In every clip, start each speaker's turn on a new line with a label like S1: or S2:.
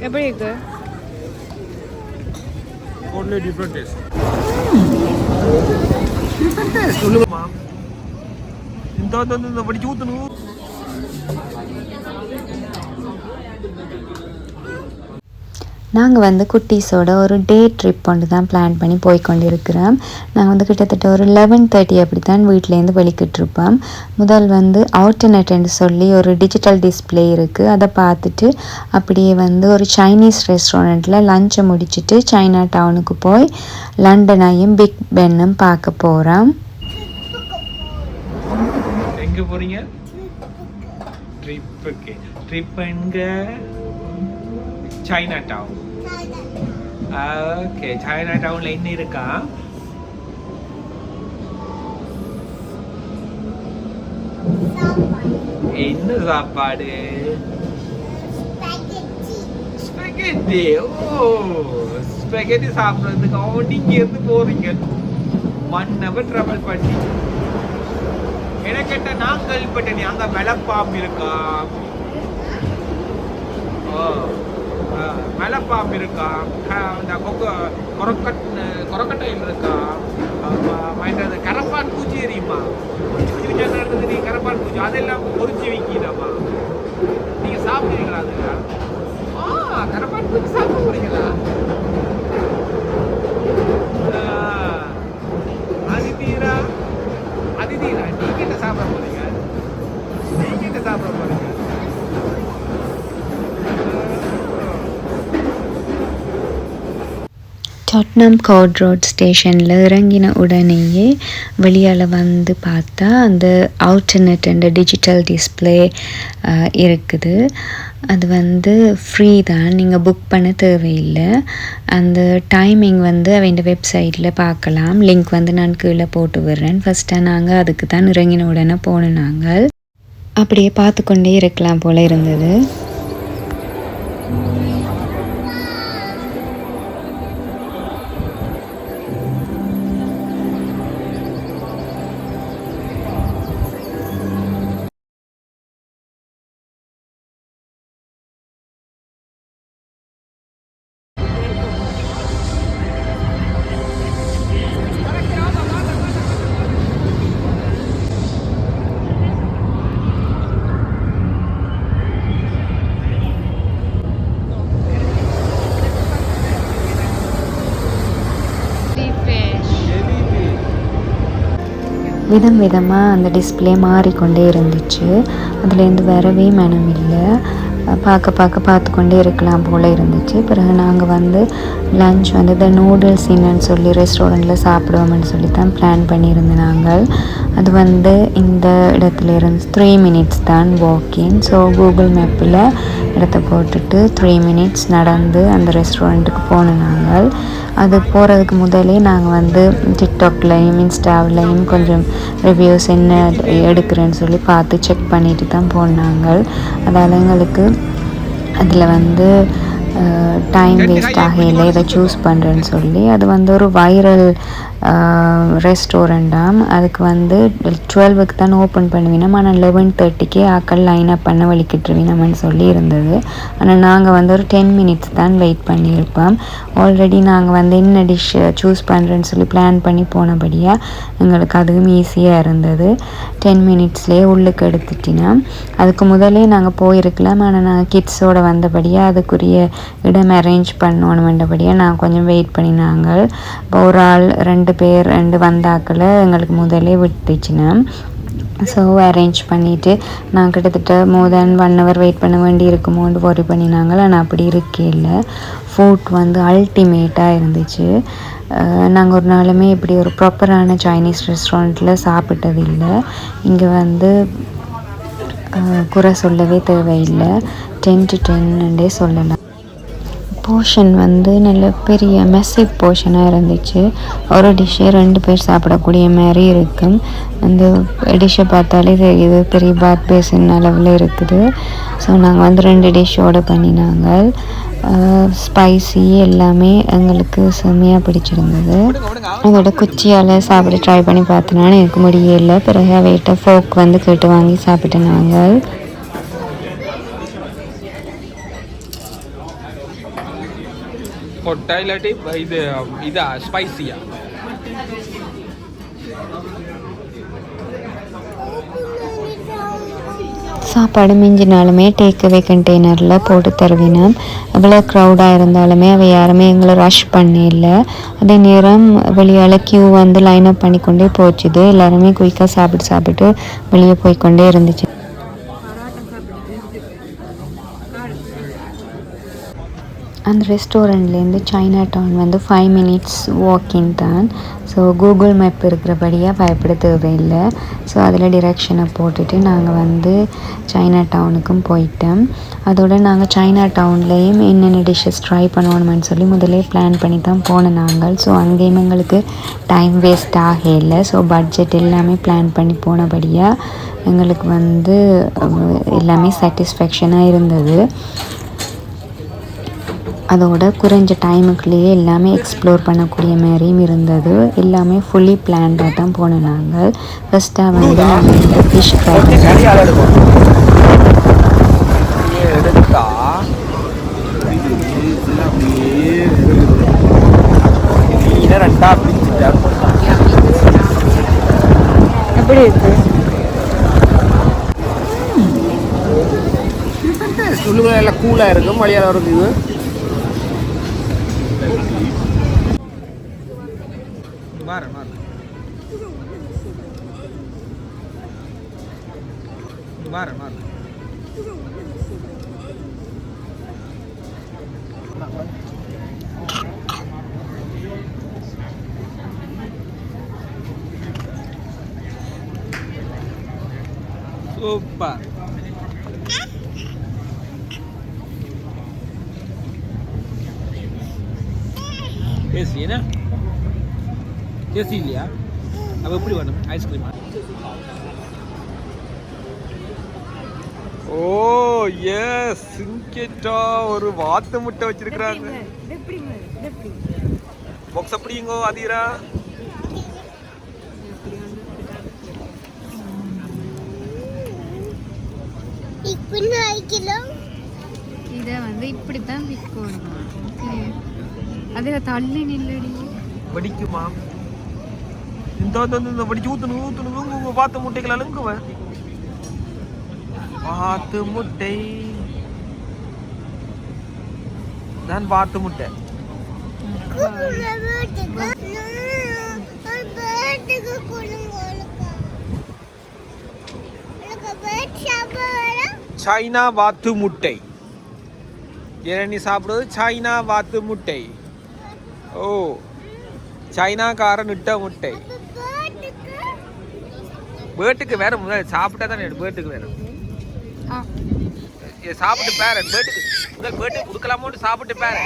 S1: எப்படி இருக்கு?
S2: Totally different taste. Different taste. சொல்லுமா. இந்த வடிச்சு ஊத்தணும்.
S3: நாங்கள் வந்து குட்டீஸோட ஒரு டே ட்ரிப் ஒன்று தான் பிளான் பண்ணி போய்கொண்டிருக்கிறோம். நாங்கள் வந்து கிட்டத்தட்ட ஒரு 11:30 அப்படி தான் வீட்டிலேருந்து வெளிக்கிட்டுருப்போம். முதல் வந்து அவுட்டர்நெட்னு சொல்லி ஒரு டிஜிட்டல் டிஸ்பிளே இருக்குது. அதை பார்த்துட்டு அப்படியே வந்து ஒரு சைனீஸ் ரெஸ்டாரண்ட்டில் லஞ்சை முடிச்சுட்டு சைனா டவுனுக்கு போய் லண்டனையும் பிக் பென்னும் பார்க்க போகிறோம்.
S2: எங்கே போகிறீங்க? ட்ரிப்புக்கு. ட்ரிப் எங்கே? China down. ஓகே, சைனா டவுன்ல என்ன இருக்கா? என்ன சாப்பாடு? ஸ்பெகெட்டி. ஓ, ஸ்பெகெட்டி சாப்பிட்றதுக்கு நீங்க இருந்து போறீங்க 1 hour ட்ராவல் பண்ணி. எனக்கிட்ட நான் கேள்விப்பட்டேன் அங்க மலைப்பாம்பு இருக்கா? ஓ, மலைப்பாம்பு இருக்கா? இந்த கொரக்கட்டையில் இருக்கா? மற்றது கரப்பான் பூச்சி எரியுமா? நடந்தது நீ கரப்பான் பூச்சி அதெல்லாம் பொறிச்சு வைக்கிறமா? நீங்க சாப்பிடுறீங்களா? அதுல கரப்பான் பூச்சி சாப்பிட போறீங்களா? அதிதீரா அதிதீரா நீங்க என்ன சாப்பிட போறீங்க? நீங்க என்ன சாப்பிட போறீங்க?
S3: டாட்னம் கோர்ட் ரோட் ஸ்டேஷனில் இறங்கின உடனேயே வெளியால் வந்து பார்த்தா அந்த அவுட்டர்நெட் என்ற டிஜிட்டல் டிஸ்பிளே இருக்குது. அது வந்து ஃப்ரீ தான், நீங்கள் புக் பண்ண தேவையில்லை. அந்த டைமிங் வந்து அவங்க வெப்சைட்டில் பார்க்கலாம். லிங்க் வந்து நான் கீழே போட்டு விடுறேன். ஃபஸ்ட்டாக நாங்கள் அதுக்கு தான் இறங்கின உடனே போனோம். நாங்கள் அப்படியே பார்த்து கொண்டே இருக்கலாம் போல் இருந்தது. விதம் விதமாக அந்த டிஸ்பிளே மாறிக்கொண்டே இருந்துச்சு. அதுலேருந்து வரவே மனம் இல்லை. பார்த்து கொண்டே இருக்கலாம் போல் இருந்துச்சு. பிறகு நாங்கள் வந்து லன்ச் வந்து இந்த நூடுல்ஸ் என்னன்னு சொல்லி ரெஸ்டாரண்ட்டில் சாப்பிடுவோம்னு சொல்லி தான் பிளான் பண்ணியிருந்தோம் நாங்கள். அது வந்து இந்த இடத்துல இருந்து 3 minutes தான் வாக்கிங். ஸோ கூகுள் மேப்பில் இடத்த போட்டுட்டு 3 minutes நடந்து அந்த ரெஸ்டாரண்ட்டுக்கு போனோம் நாங்கள். அது போகிறதுக்கு முதலே நாங்கள் வந்து டிக்டாக்லையும் இன்ஸ்டாவிலையும் கொஞ்சம் ரிவ்யூஸ் என்ன எடுக்கிறேன்னு சொல்லி பார்த்து செக் பண்ணிட்டு தான் போனாங்க. அதால் எங்களுக்கு அதில் வந்து டைம் வேஸ்ட் ஆகையில் இதை சூஸ் பண்ணுறேன்னு சொல்லி அது வந்து ஒரு வைரல் ரெஸ்டாரண்ட்டாம். அதுக்கு வந்து 12க்கு தான் ஓப்பன் பண்ணுவினோம். ஆனால் 11:30க்கே ஆக்கள் லைன் அப் பண்ண வலிக்கிட்டுருவினோம்னு சொல்லி இருந்தது. ஆனால் நாங்கள் வந்து ஒரு 10 minutes தான் வெயிட் பண்ணியிருப்போம். ஆல்ரெடி நாங்கள் வந்து என்ன டிஷ் சூஸ் பண்ணுறேன்னு சொல்லி பிளான் பண்ணி போனபடியாக எங்களுக்கு அதுவும் ஈஸியாக இருந்தது. 10 minutesலேயே உள்ளுக்கு எடுத்துட்டினா. அதுக்கு முதலே நாங்கள் போயிருக்கலாம். ஆனால் நாங்கள் கிட்ஸோடு வந்தபடியாக அதுக்குரிய இடம் அரேஞ்ச் பண்ணணுமென்றபடியாக நான் கொஞ்சம் வெயிட் பண்ணினாங்க. இப்போ ஒரு ஆள் 2 பேர் வந்தாக்களை எங்களுக்கு முதலே விட்டுச்சுன்னா. ஸோ அரேஞ்ச் பண்ணிவிட்டு நான் கிட்டத்தட்ட மோர் தேன் 1 hour வெயிட் பண்ண வேண்டி இருக்குமோன்னு ஒரி பண்ணினாங்க. ஆனால் அப்படி இருக்கே இல்லை. ஃபுட் வந்து அல்டிமேட்டாக இருந்துச்சு. நாங்கள் ஒரு நாளுமே இப்படி ஒரு ப்ராப்பரான சைனீஸ் ரெஸ்டாரண்ட்டில் சாப்பிட்டதில்லை. இங்கே வந்து குறை சொல்லவே தேவையில்லை. 10 to 10 சொல்லலாம். போர்ஷன் வந்து நல்ல பெரிய மெஸ்ஸிவ் போர்ஷனாக இருந்துச்சு. ஒரு டிஷ்ஷே 2 பேர் சாப்பிடக்கூடிய மாதிரி இருக்கும். அந்த டிஷ்ஷை பார்த்தாலே தெரியுது பெரிய பாத் பேசின் அளவில் இருக்குது. ஸோ நாங்கள் வந்து 2 டிஷ் ஆர்டர் பண்ணினாங்க. ஸ்பைசி எல்லாமே எங்களுக்கு செம்மையாக பிடிச்சிருந்தது. அதோட குச்சியால் சாப்பிட ட்ரை பண்ணி பார்த்தோன்னா எனக்கு முடியலை. பிறகு அவைகிட்ட ஃபோக் வந்து கேட்டு வாங்கி சாப்பிட்டு நாங்கள்
S2: ஹொட்டா இல்லாட்டி இது இதா ஸ்பைசியா?
S3: சாப்பாடு மிஞ்சினாலுமே டேக்அவே கண்டெய்னரில் போட்டு தருவினோம். எவ்வளோ க்ரௌடாக இருந்தாலுமே அவை யாருமே எங்களை ரஷ் பண்ணல. அதே நேரம் வெளியால் க்யூ வந்து லைன் அப் பண்ணிக்கொண்டே போச்சுது. எல்லாருமே குயிக்காக சாப்பிட்டு வெளியே போய்க்கொண்டே இருந்துச்சு. அந்த ரெஸ்டாரண்ட்லேருந்து சைனா டவுன் வந்து 5 minutes வாக்கிங் தான். ஸோ கூகுள் மேப் இருக்கிறபடியாக பயப்பட தேவையில்லை. ஸோ அதில் டிரெக்ஷனை போட்டுட்டு நாங்கள் வந்து சைனா டவுனுக்கும் போயிட்டோம். அதோடு நாங்கள் சைனா டவுன்லேயும் என்னென்ன டிஷ்ஷஸ் ட்ரை பண்ணணும்னு சொல்லி முதலே பிளான் பண்ணி தான் போனோம் நாங்கள். ஸோ அங்கேயும் எங்களுக்கு டைம் வேஸ்ட் ஆகலை. ஸோ பட்ஜெட் எல்லாமே பிளான் பண்ணி போனபடியாக எங்களுக்கு வந்து எல்லாமே சாட்டிஸ்ஃபேக்ஷனாக இருந்தது. அதோட குறைஞ்ச டைமுக்குள்ளேயே எல்லாமே எக்ஸ்ப்ளோர் பண்ணக்கூடிய மாதிரியும் இருந்தது. எல்லாமே ஃபுல்லி பிளான்டாக தான் போனோம் நாங்கள். ஃபஸ்ட்டாக வந்து நாங்கள் ஃபிஷ் ஃப்ரை எப்படி இருக்கு
S2: சொல்லுங்க. எல்லாம் கூலாக இருக்கும், மழையாக இருக்குது. சூப்பர். டேஸ்டி என்ன? டேஸ்டி இல்லையா? அப்போ எப்படி வேணும் ஐஸ்கிரீம்? ஓ எஸ், சிங்கெட்டா ஒரு வாத்து முட்டை வச்சிருக்கிறாங்க. பாக்ஸ் அப்படிங்கோ அதீரா.
S3: இதை வந்து இப்படி தான் விற்கணும். அதில் தள்ளி நில்லடி
S2: வடிக்குமா? இந்த வடிச்சு ஊத்தணும் வாத்து முட்டைகள் அழுங்குவேன். வாத்து முட்டை தான் வாத்து முட்டை. சைனா வாத்து முட்டை. நீ சாப்பிடுவது சைனா வாத்து முட்டை. ஓ, சைனாக்காரன் இட்ட முட்டை. பேட்டுக்கு வேற முதல் சாப்பிட்டா தானே பேட்டுக்கு வேற சாப்பிட்டு பேர பேட்டுக்கு முதல் பேட்டுக்கு கொடுக்கலாமோட்டு சாப்பிட்டு பேர.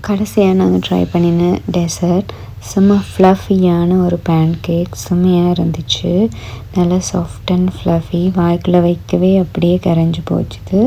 S3: கடைசியாக நாங்கள் ட்ரை பண்ணின டெசர்ட் செம்ம ஃப்ளஃபியான ஒரு பேன் கேக். செம்மையாக இருந்துச்சு. நல்லா சாஃப்ட் அண்ட் ஃப்ளஃபி. வாய்க்குள்ளே வைக்கவே அப்படியே கரைஞ்சி போச்சுது.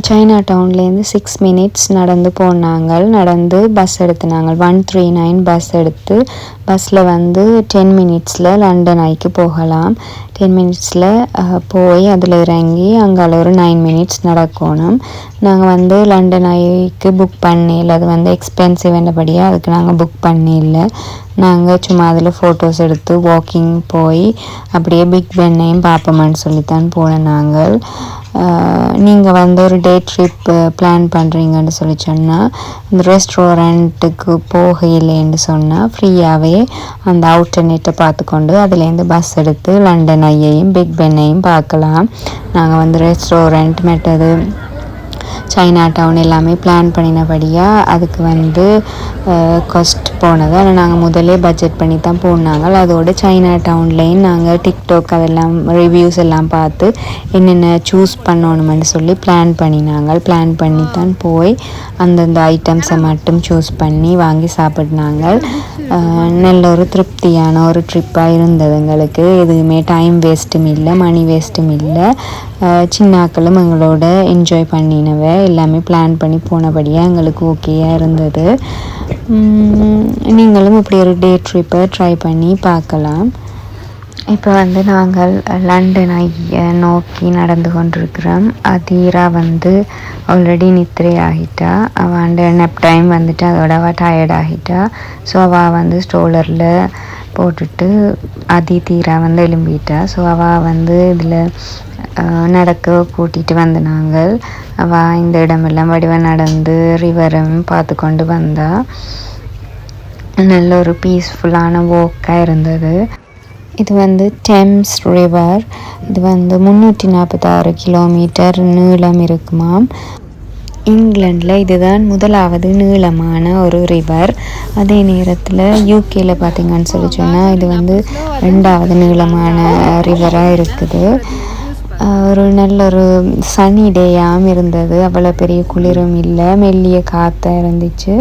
S3: சைனா டவுன்லேருந்து 6 மினிட்ஸ் நடந்து போனாங்க. நடந்து பஸ் எடுத்துனாங்க. 139 பஸ் எடுத்து பஸ்ஸில் வந்து 10 மினிட்ஸில் லண்டன் ஐக்கு போகலாம். 10 மினிட்ஸில் போய் அதில் இறங்கி அங்கால ஒரு 9 மினிட்ஸ் நடக்கணும். நாங்கள் வந்து லண்டன் ஐக்கு புக் பண்ணல. அது வந்து எக்ஸ்பென்சிவ் என்னபடியாக அதுக்கு நாங்கள் புக் பண்ணல. நாங்கள் சும்மா அதில் ஃபோட்டோஸ் எடுத்து வாக்கிங் போய் அப்படியே பிக் பென்னையும் பார்ப்போம்னு சொல்லித்தான் போனோம். நாங்கள் நீங்கள் வந்து ஒரு டே ட்ரிப் பிளான் பண்ணுறீங்கன்னு சொல்லி சொன்னால் இந்த ரெஸ்டாரண்ட்டுக்கு போகலைன்னு சொன்னால் ஃப்ரீயாகவே அந்த அவுட்டர்நெட்டை பார்த்துக்கொண்டு அதுலேருந்து பஸ் எடுத்து லண்டன் ஐயையும் பிக் பென்னையும் பார்க்கலாம். நாங்கள் வந்து ரெஸ்டாரண்ட் மெட்டது சைனா டவுன் எல்லாமே பிளான் பண்ணினபடியாக அதுக்கு வந்து காஸ்ட் போனது. ஆனால் நாங்கள் முதலே பட்ஜெட் பண்ணி தான் போனாங்க. அதோட சைனா டவுன்லேயும் நாங்கள் டிக்டாக் அதெல்லாம் ரிவ்யூஸ் எல்லாம் பார்த்து என்னென்ன சூஸ் பண்ணணுமென்னு சொல்லி பிளான் பண்ணி தான் போய் அந்தந்த ஐட்டம்ஸை மட்டும் சூஸ் பண்ணி வாங்கி சாப்பிட்னாங்க. நல்ல ஒரு திருப்தியான ஒரு ட்ரிப்பாக இருந்தது எங்களுக்கு. எதுவுமே டைம் வேஸ்ட்டும் இல்லை, மணி வேஸ்ட்டும் இல்லை. சின்னாக்களும் எங்களோட என்ஜாய் பண்ணினவ எல்லாமே பிளான் பண்ணி போனபடியாக எங்களுக்கு ஓகேயாக இருந்தது. நீங்களும் இப்படி ஒரு டே ட்ரிப்பை ட்ரை பண்ணி பார்க்கலாம். இப்போ வந்து நாங்கள் லண்டன் ஐயை நோக்கி நடந்து கொண்டிருக்கிறோம். அதீரா வந்து ஆல்ரெடி நித்திரை ஆகிட்டா. அவன் நெப் டைம் வந்துட்டு அதோட அவள் டயர்ட் ஆகிட்டா. ஸோ அவள் வந்து ஸ்ட்ரோலரில் போட்டுட்டு தீரா வந்து எழும்பிட்டா. ஸோ அவள் வந்து இதில் நடக்க கூட்டிகிட்டு வந்து நாங்கள் அவள் இந்த இடமெல்லாம் வடிவாக நடந்து ரிவரும் பார்த்து கொண்டு வந்தா. நல்ல ஒரு பீஸ்ஃபுல்லான வாக்காக இருந்தது. இது வந்து டெம்ஸ் ரிவர். இது வந்து 346 கிலோமீட்டர் நீளம் இருக்குமாம். இங்கிலாண்டில் இதுதான் முதலாவது நீளமான ஒரு ரிவர். அதே நேரத்தில் யூகேல பார்த்திங்கன்னு சொல்லி சொன்னால் இது வந்து 2வது நீளமான ரிவராக இருக்குது. ஒரு நல்ல ஒரு சனி டேயாகவும் இருந்தது. அவ்வளோ பெரிய குளிரும் இல்லை, மெல்லிய காற்றாக இருந்துச்சு.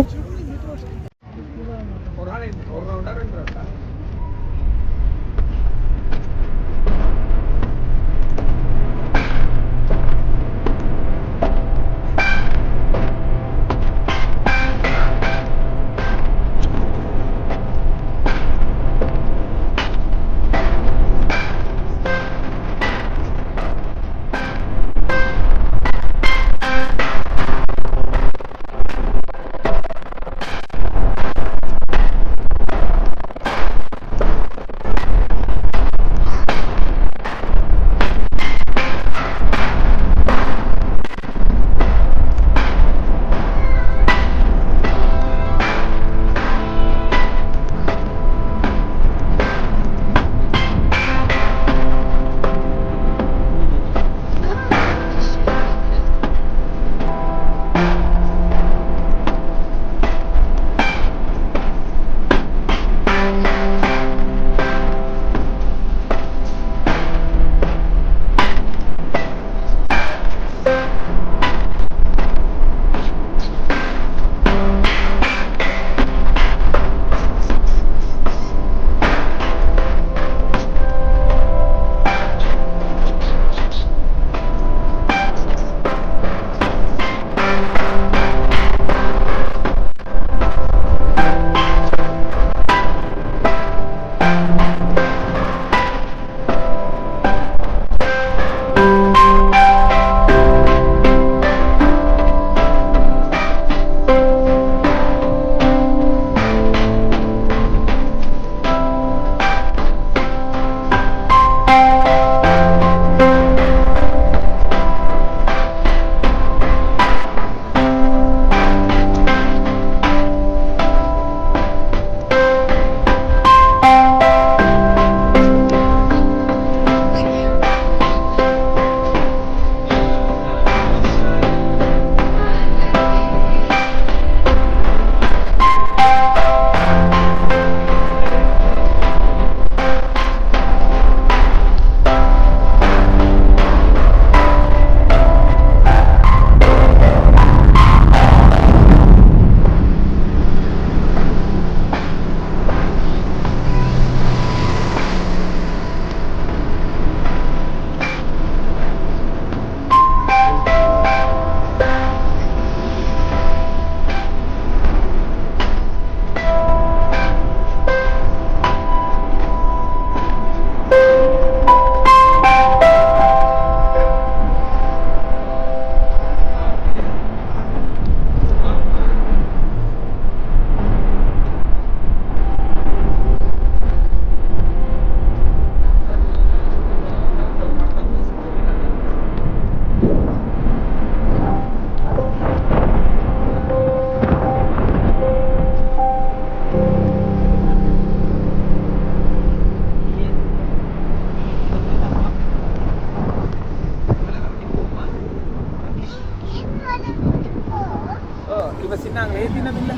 S2: இப்போ சின்னாங்களே ஏற்றினது இல்லை